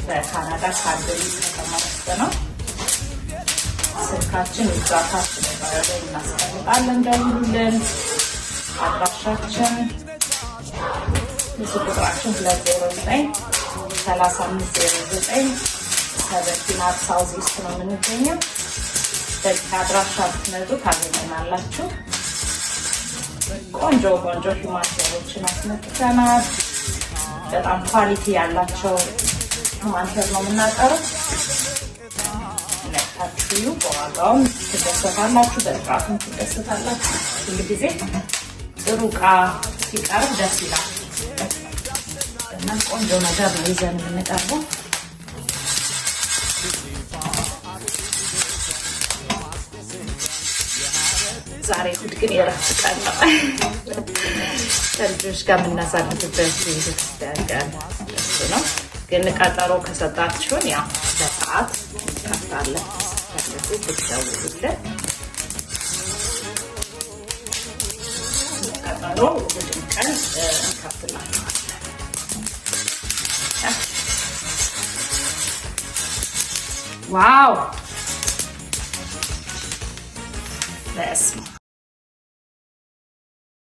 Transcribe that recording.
በካናዳ ካልገሪ ከተማ ውስጥ ነው። ስልካችን ይዛታችን ነው እናስቀምጣለን። ደውሉልን። አድራሻችን ቁጥራችን 2093509 ሳውዝ ኢስት ነው የምንገኘው። በዚህ አድራሻ ብትመጡ ታገኙናላችሁ። ቆንጆ ሂማንቴሮችን አስመጥተናል። በጣም ኳሊቲ ያላቸው ሂማንቴር ነው የምናቀርበው። ነካችሁ በዋጋውም ትደሰታላችሁ፣ በጥራቱም ትደሰታላችሁ። ሁልጊዜ ጥሩ ዕቃ ሲቀርብ ደስ ይላል እና ቆንጆ ነገር ነው ይዘን የምንቀርበው። ዛሬ እሑድ ግን የእረፍት ቀን ነው። ከልጆች ጋር የምናሳልፍበት የቤተክርስቲያን ቀን እሱ ነው። ግን ቀጠሮ ከሰጣችሁን ያው በሰዓት እንከፍታለን። ስለዚህ ብትደውሉልን ቀጠሮ እሑድን ቀን እንከፍትላችኋለን። ዋው በስመ አብ